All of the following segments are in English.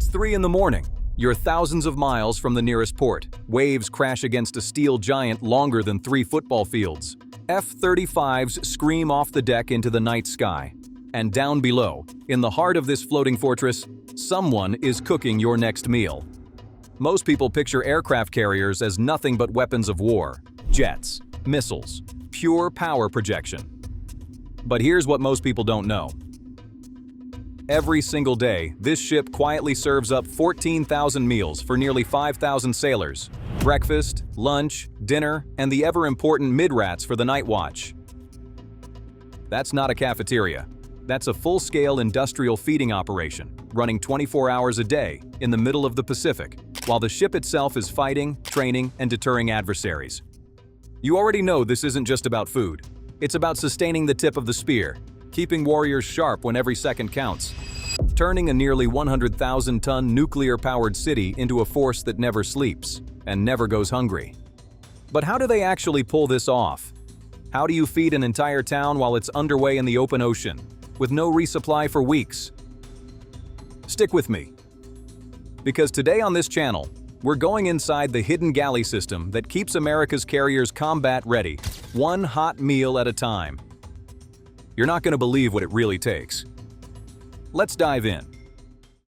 It's 3 in the morning. You're thousands of miles from the nearest port. Waves crash against a steel giant longer than 3 football fields. F-35s scream off the deck into the night sky. And down below, in the heart of this floating fortress, someone is cooking your next meal. Most people picture aircraft carriers as nothing but weapons of war. Jets, missiles, pure power projection. But here's what most people don't know. Every single day, this ship quietly serves up 14,000 meals for nearly 5,000 sailors. Breakfast, lunch, dinner, and the ever-important mid-rats for the night watch. That's not a cafeteria. That's a full-scale industrial feeding operation, running 24 hours a day in the middle of the Pacific, while the ship itself is fighting, training, and deterring adversaries. You already know this isn't just about food. It's about sustaining the tip of the spear, keeping warriors sharp when every second counts, turning a nearly 100,000-ton nuclear-powered city into a force that never sleeps and never goes hungry. But how do they actually pull this off? How do you feed an entire town while it's underway in the open ocean, with no resupply for weeks? Stick with me, because today on this channel, we're going inside the hidden galley system that keeps America's carriers combat ready, one hot meal at a time. You're not going to believe what it really takes. Let's dive in.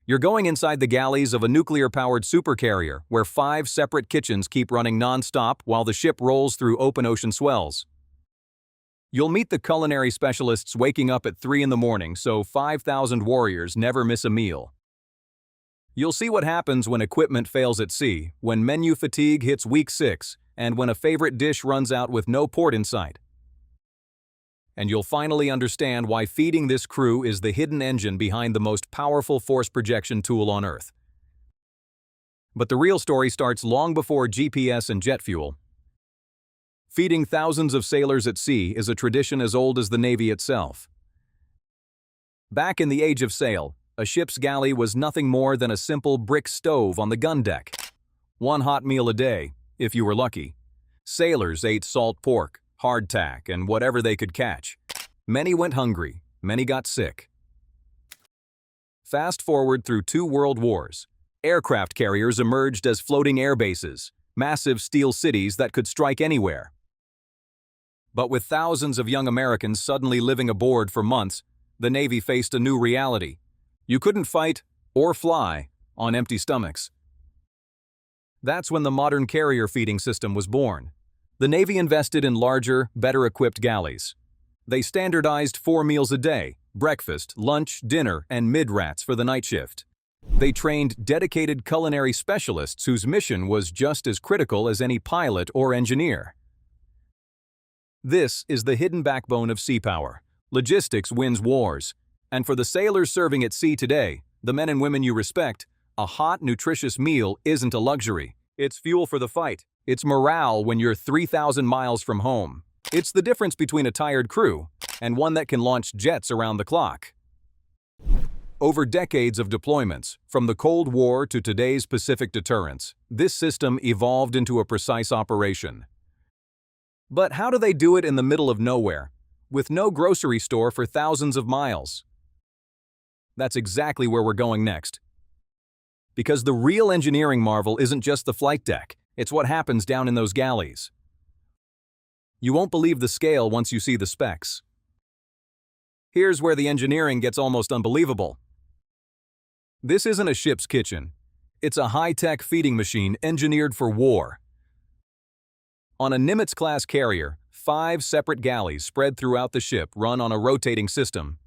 You're going inside the galleys of a nuclear-powered supercarrier where 5 separate kitchens keep running non-stop while the ship rolls through open ocean swells. You'll meet the culinary specialists waking up at 3 in the morning so 5,000 warriors never miss a meal. You'll see what happens when equipment fails at sea, when menu fatigue hits week 6, and when a favorite dish runs out with no port in sight. And you'll finally understand why feeding this crew is the hidden engine behind the most powerful force projection tool on Earth. But the real story starts long before GPS and jet fuel. Feeding thousands of sailors at sea is a tradition as old as the Navy itself. Back in the age of sail, a ship's galley was nothing more than a simple brick stove on the gun deck. One hot meal a day, if you were lucky. Sailors ate salt pork, hardtack, and whatever they could catch. Many went hungry, many got sick. Fast forward through 2 world wars. Aircraft carriers emerged as floating air bases, massive steel cities that could strike anywhere. But with thousands of young Americans suddenly living aboard for months, the Navy faced a new reality. You couldn't fight or fly on empty stomachs. That's when the modern carrier feeding system was born. The Navy invested in larger, better-equipped galleys. They standardized 4 meals a day, breakfast, lunch, dinner, and mid-rats for the night shift. They trained dedicated culinary specialists whose mission was just as critical as any pilot or engineer. This is the hidden backbone of sea power. Logistics wins wars. And for the sailors serving at sea today, the men and women you respect, a hot, nutritious meal isn't a luxury. It's fuel for the fight. It's morale when you're 3,000 miles from home. It's the difference between a tired crew and one that can launch jets around the clock. Over decades of deployments, from the Cold War to today's Pacific deterrence, this system evolved into a precise operation. But how do they do it in the middle of nowhere, with no grocery store for thousands of miles? That's exactly where we're going next. Because the real engineering marvel isn't just the flight deck, it's what happens down in those galleys. You won't believe the scale once you see the specs. Here's where the engineering gets almost unbelievable. This isn't a ship's kitchen. It's a high-tech feeding machine engineered for war. On a Nimitz-class carrier, 5 separate galleys spread throughout the ship run on a rotating system.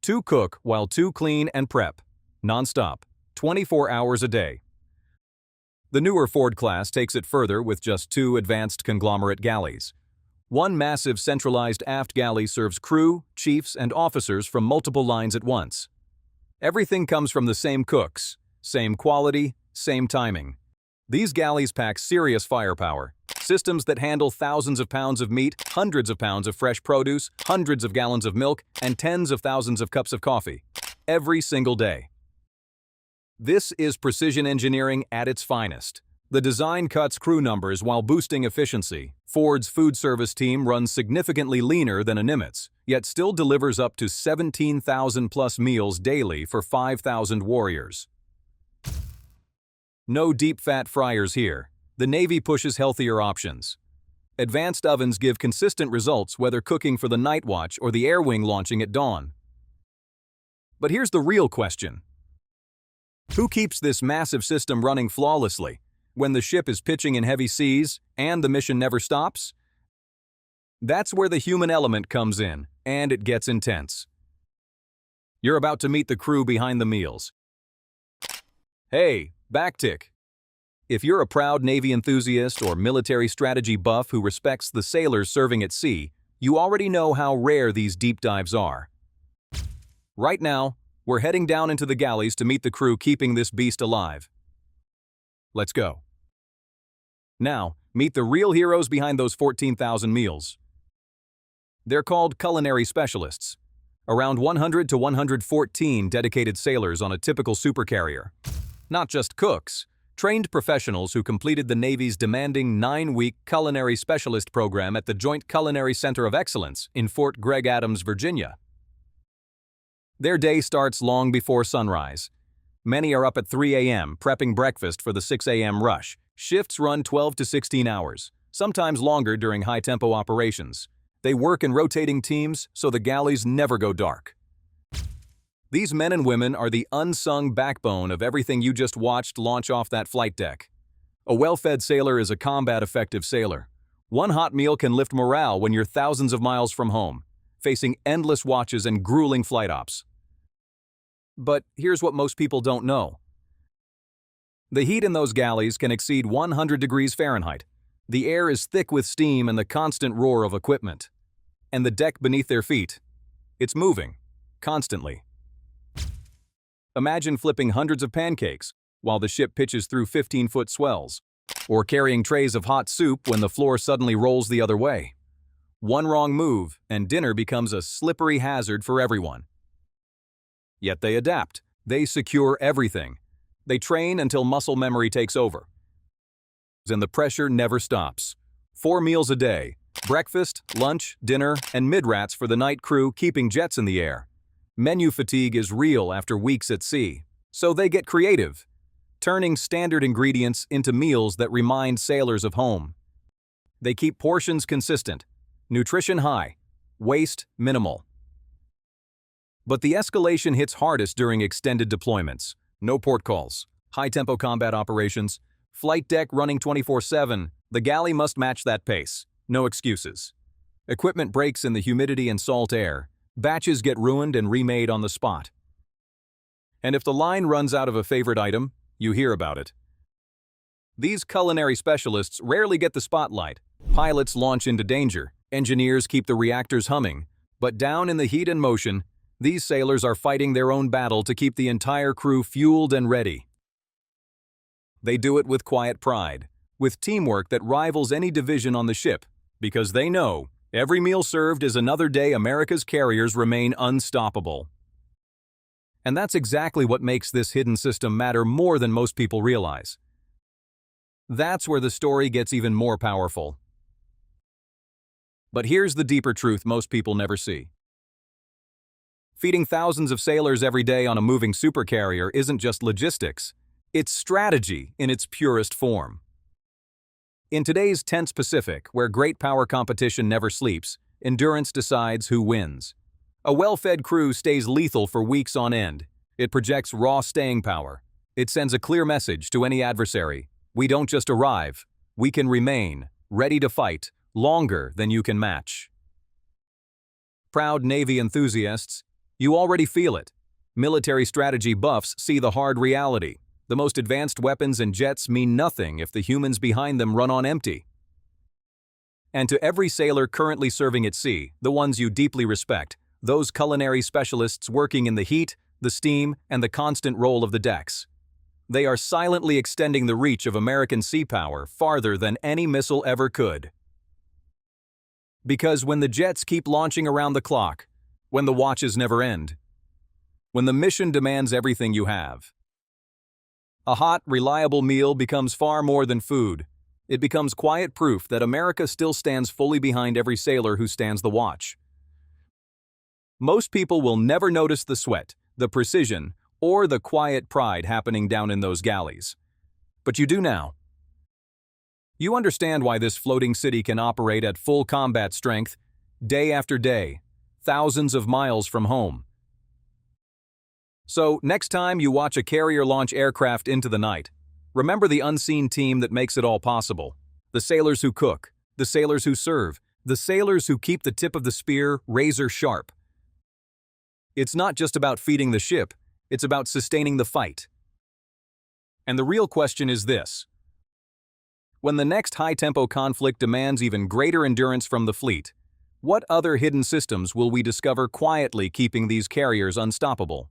2 cook while 2 clean and prep, non-stop, 24 hours a day. The newer Ford class takes it further with just 2 advanced conglomerate galleys. One massive centralized aft galley serves crew, chiefs, and officers from multiple lines at once. Everything comes from the same cooks, same quality, same timing. These galleys pack serious firepower. Systems that handle thousands of pounds of meat, hundreds of pounds of fresh produce, hundreds of gallons of milk, and tens of thousands of cups of coffee. Every single day. This is precision engineering at its finest. The design cuts crew numbers while boosting efficiency. Ford's food service team runs significantly leaner than a Nimitz, yet still delivers up to 17,000 plus meals daily for 5,000 warriors. No deep-fat fryers here. The Navy pushes healthier options. Advanced ovens give consistent results whether cooking for the night watch or the air wing launching at dawn. But here's the real question. Who keeps this massive system running flawlessly when the ship is pitching in heavy seas and the mission never stops? That's where the human element comes in, and it gets intense. You're about to meet the crew behind the meals. Hey, backtick. If you're a proud Navy enthusiast or military strategy buff who respects the sailors serving at sea, you already know how rare these deep dives are. Right now, we're heading down into the galleys to meet the crew keeping this beast alive. Let's go. Now, meet the real heroes behind those 14,000 meals. They're called culinary specialists. Around 100 to 114 dedicated sailors on a typical supercarrier. Not just cooks, trained professionals who completed the Navy's demanding 9-week culinary specialist program at the Joint Culinary Center of Excellence in Fort Gregg Adams, Virginia. Their day starts long before sunrise. Many are up at 3 a.m. prepping breakfast for the 6 a.m. rush. Shifts run 12 to 16 hours, sometimes longer during high-tempo operations. They work in rotating teams so the galleys never go dark. These men and women are the unsung backbone of everything you just watched launch off that flight deck. A well-fed sailor is a combat-effective sailor. One hot meal can lift morale when you're thousands of miles from home, facing endless watches and grueling flight ops. But here's what most people don't know. The heat in those galleys can exceed 100 degrees Fahrenheit. The air is thick with steam and the constant roar of equipment. And the deck beneath their feet, it's moving, constantly. Imagine flipping hundreds of pancakes while the ship pitches through 15-foot swells, or carrying trays of hot soup when the floor suddenly rolls the other way. One wrong move, and dinner becomes a slippery hazard for everyone. Yet they adapt. They secure everything. They train until muscle memory takes over. And the pressure never stops. 4 meals a day, breakfast, lunch, dinner, and mid-rats for the night crew keeping jets in the air. Menu fatigue is real after weeks at sea, so they get creative, turning standard ingredients into meals that remind sailors of home. They keep portions consistent, nutrition high, waste minimal. But the escalation hits hardest during extended deployments. No port calls, high-tempo combat operations, flight deck running 24/7. The galley must match that pace. No excuses. Equipment breaks in the humidity and salt air. Batches get ruined and remade on the spot. And if the line runs out of a favorite item, you hear about it. These culinary specialists rarely get the spotlight. Pilots launch into danger. Engineers keep the reactors humming. But down in the heat and motion, these sailors are fighting their own battle to keep the entire crew fueled and ready. They do it with quiet pride, with teamwork that rivals any division on the ship, because they know every meal served is another day America's carriers remain unstoppable. And that's exactly what makes this hidden system matter more than most people realize. That's where the story gets even more powerful. But here's the deeper truth most people never see. Feeding thousands of sailors every day on a moving supercarrier isn't just logistics. It's strategy in its purest form. In today's tense Pacific, where great power competition never sleeps, endurance decides who wins. A well-fed crew stays lethal for weeks on end. It projects raw staying power. It sends a clear message to any adversary. We don't just arrive, we can remain, ready to fight, longer than you can match. Proud Navy enthusiasts, you already feel it. Military strategy buffs see the hard reality. The most advanced weapons and jets mean nothing if the humans behind them run on empty. And to every sailor currently serving at sea, the ones you deeply respect, those culinary specialists working in the heat, the steam, and the constant roll of the decks. They are silently extending the reach of American sea power farther than any missile ever could. Because when the jets keep launching around the clock, when the watches never end, when the mission demands everything you have, a hot, reliable meal becomes far more than food. It becomes quiet proof that America still stands fully behind every sailor who stands the watch. Most people will never notice the sweat, the precision, or the quiet pride happening down in those galleys. But you do now. You understand why this floating city can operate at full combat strength, day after day, thousands of miles from home. So, next time you watch a carrier launch aircraft into the night, remember the unseen team that makes it all possible. The sailors who cook, the sailors who serve, the sailors who keep the tip of the spear razor sharp. It's not just about feeding the ship, it's about sustaining the fight. And the real question is this: when the next high-tempo conflict demands even greater endurance from the fleet, what other hidden systems will we discover quietly keeping these carriers unstoppable?